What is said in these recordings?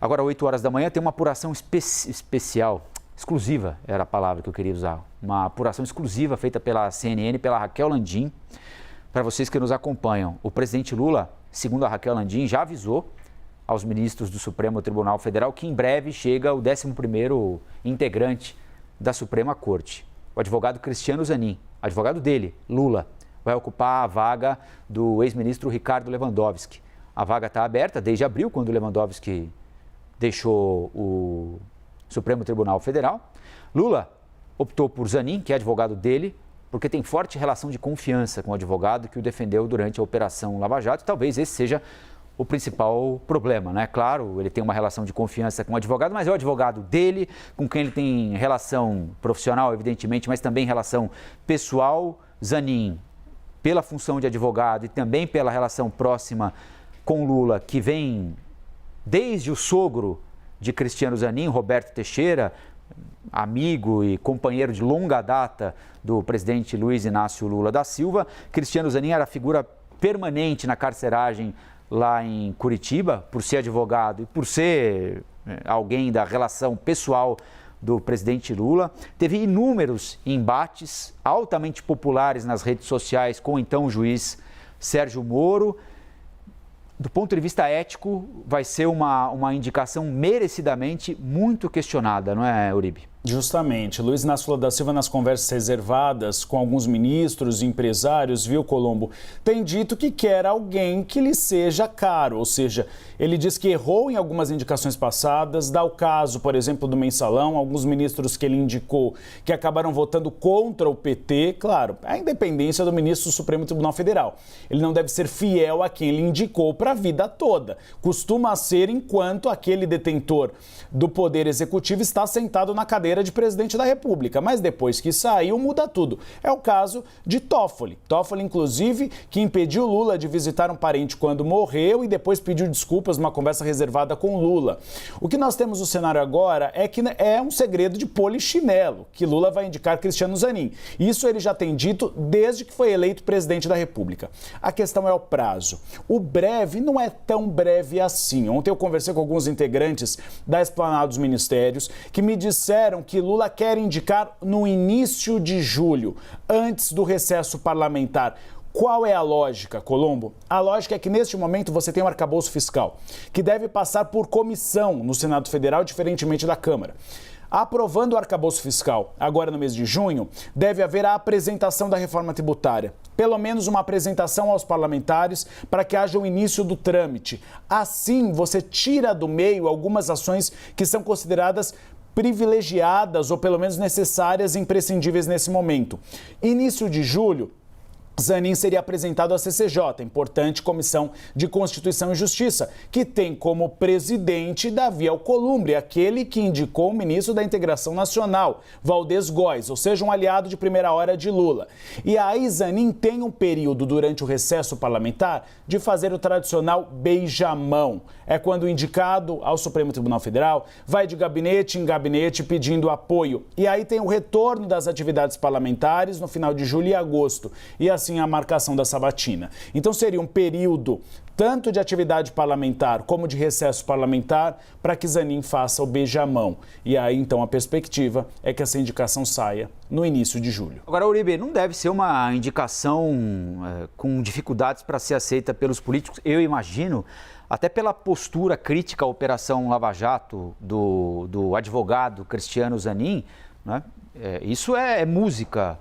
Agora, 8 horas da manhã, tem uma apuração especial, exclusiva era a palavra que eu queria usar. Uma apuração exclusiva feita pela CNN, pela Raquel Landim. Para vocês que nos acompanham, o presidente Lula, segundo a Raquel Landim, já avisou aos ministros do Supremo Tribunal Federal que em breve chega o 11º integrante da Suprema Corte, o advogado Cristiano Zanin, advogado dele, Lula, vai ocupar a vaga do ex-ministro Ricardo Lewandowski. A vaga está aberta desde abril, quando o Lewandowski deixou o Supremo Tribunal Federal. Lula optou por Zanin, que é advogado dele, porque tem forte relação de confiança com o advogado que o defendeu durante a Operação Lava Jato. Talvez esse seja o principal problema, né? Claro, ele tem uma relação de confiança com o advogado, mas é o advogado dele, com quem ele tem relação profissional, evidentemente, mas também relação pessoal. Zanin, pela função de advogado e também pela relação próxima com Lula, que vem desde o sogro de Cristiano Zanin, Roberto Teixeira, amigo e companheiro de longa data do presidente Luiz Inácio Lula da Silva. Cristiano Zanin era figura permanente na carceragem lá em Curitiba, por ser advogado e por ser alguém da relação pessoal do presidente Lula. Teve inúmeros embates altamente populares nas redes sociais com então o juiz Sérgio Moro. Do ponto de vista ético, vai ser uma indicação merecidamente muito questionada, não é, Uribe? Justamente. Luiz Inácio Lula da Silva, nas conversas reservadas com alguns ministros e empresários, viu, Colombo, tem dito que quer alguém que lhe seja caro, ou seja, ele diz que errou em algumas indicações passadas, dá o caso, por exemplo, do Mensalão, alguns ministros que ele indicou que acabaram votando contra o PT, claro, a independência do ministro do Supremo Tribunal Federal. Ele não deve ser fiel a quem ele indicou para a vida toda. Costuma ser enquanto aquele detentor do Poder Executivo está sentado na cadeira de presidente da República, mas depois que saiu, muda tudo. É o caso de Toffoli. Toffoli, inclusive, que impediu Lula de visitar um parente quando morreu e depois pediu desculpas numa conversa reservada com Lula. O que nós temos no cenário agora é que é um segredo de polichinelo, que Lula vai indicar Cristiano Zanin. Isso ele já tem dito desde que foi eleito presidente da República. A questão é o prazo. O breve não é tão breve assim. Ontem eu conversei com alguns integrantes da Esplanada dos Ministérios que me disseram que Lula quer indicar no início de julho, antes do recesso parlamentar. Qual é a lógica, Colombo? A lógica é que neste momento você tem um arcabouço fiscal, que deve passar por comissão no Senado Federal, diferentemente da Câmara. Aprovando o arcabouço fiscal, agora no mês de junho, deve haver a apresentação da reforma tributária. Pelo menos uma apresentação aos parlamentares para que haja o início do trâmite. Assim, você tira do meio algumas ações que são consideradas privilegiadas ou pelo menos necessárias e imprescindíveis nesse momento. Início de julho, Zanin seria apresentado à CCJ, importante Comissão de Constituição e Justiça, que tem como presidente Davi Alcolumbre, aquele que indicou o ministro da Integração Nacional, Valdez Góes, ou seja, um aliado de primeira hora de Lula. E aí Zanin tem um período durante o recesso parlamentar de fazer o tradicional beijamão. É quando o indicado ao Supremo Tribunal Federal vai de gabinete em gabinete pedindo apoio. E aí tem o retorno das atividades parlamentares no final de julho e agosto. E assim a marcação da sabatina. Então seria um período tanto de atividade parlamentar como de recesso parlamentar para que Zanin faça o beijamão. E aí então a perspectiva é que essa indicação saia no início de julho. Agora, Uribe, não deve ser uma indicação com dificuldades para ser aceita pelos políticos, eu imagino, até pela postura crítica à Operação Lava Jato do advogado Cristiano Zanin, né? Isso é música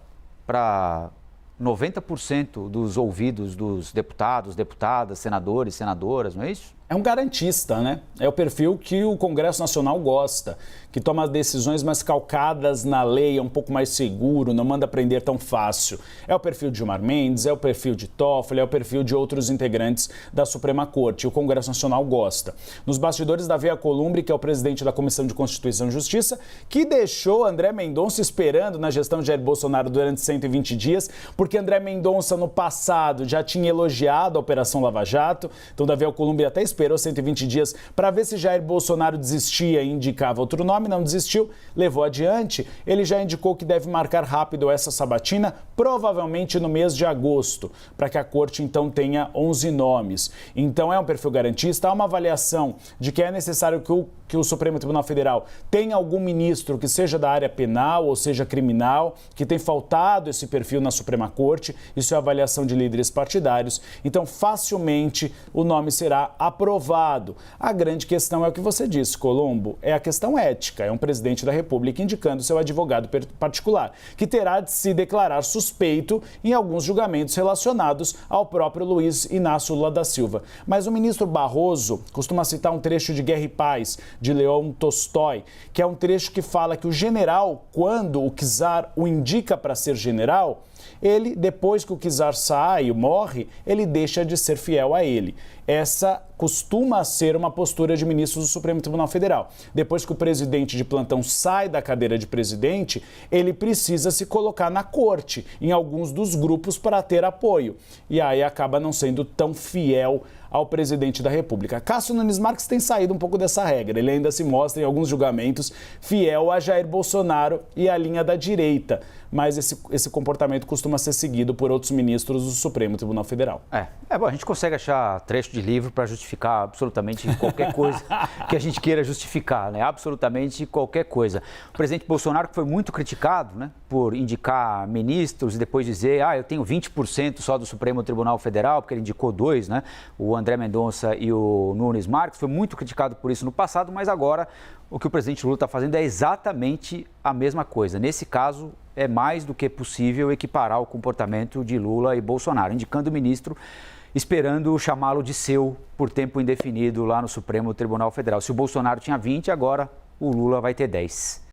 para 90% dos ouvidos dos deputados, deputadas, senadores, senadoras, não é isso? É um garantista, né? É o perfil que o Congresso Nacional gosta, que toma decisões mais calcadas na lei, é um pouco mais seguro, não manda prender tão fácil. É o perfil de Gilmar Mendes, é o perfil de Toffoli, é o perfil de outros integrantes da Suprema Corte. O Congresso Nacional gosta. Nos bastidores, Davi Alcolumbre, que é o presidente da Comissão de Constituição e Justiça, que deixou André Mendonça esperando na gestão de Jair Bolsonaro durante 120 dias, porque André Mendonça, no passado, já tinha elogiado a Operação Lava Jato. Então, Davi Alcolumbre até esperou 120 dias para ver se Jair Bolsonaro desistia e indicava outro nome, não desistiu, levou adiante. Ele já indicou que deve marcar rápido essa sabatina, provavelmente no mês de agosto, para que a corte então tenha 11 nomes. Então é um perfil garantista, há uma avaliação de que é necessário que o Supremo Tribunal Federal tenha algum ministro que seja da área penal ou seja criminal, que tem faltado esse perfil na Suprema Corte. Isso é a avaliação de líderes partidários. Então, facilmente o nome será aprovado. A grande questão é o que você disse, Colombo, é a questão ética. É um presidente da República indicando seu advogado particular, que terá de se declarar suspeito em alguns julgamentos relacionados ao próprio Luiz Inácio Lula da Silva. Mas o ministro Barroso costuma citar um trecho de Guerra e Paz, de Leão Tolstói, que é um trecho que fala que o general, quando o czar o indica para ser general, ele, depois que o czar sai e morre, ele deixa de ser fiel a ele. Essa costuma ser uma postura de ministros do Supremo Tribunal Federal. Depois que o presidente de plantão sai da cadeira de presidente, ele precisa se colocar na corte, em alguns dos grupos, para ter apoio. E aí acaba não sendo tão fiel ao presidente da República. Cássio Nunes Marques tem saído um pouco dessa regra. Ele ainda se mostra em alguns julgamentos fiel a Jair Bolsonaro e à linha da direita. Mas esse comportamento costuma ser seguido por outros ministros do Supremo Tribunal Federal. Bom, a gente consegue achar trecho de livro para justificar absolutamente qualquer coisa que a gente queira justificar, né? Absolutamente qualquer coisa. O presidente Bolsonaro, que foi muito criticado, né, por indicar ministros e depois dizer, eu tenho 20% só do Supremo Tribunal Federal, porque ele indicou 2, né? O André Mendonça e o Nunes Marques, foi muito criticado por isso no passado, mas agora o que o presidente Lula está fazendo é exatamente a mesma coisa. Nesse caso, é mais do que possível equiparar o comportamento de Lula e Bolsonaro, indicando o ministro, esperando chamá-lo de seu por tempo indefinido lá no Supremo Tribunal Federal. Se o Bolsonaro tinha 20, agora o Lula vai ter 10.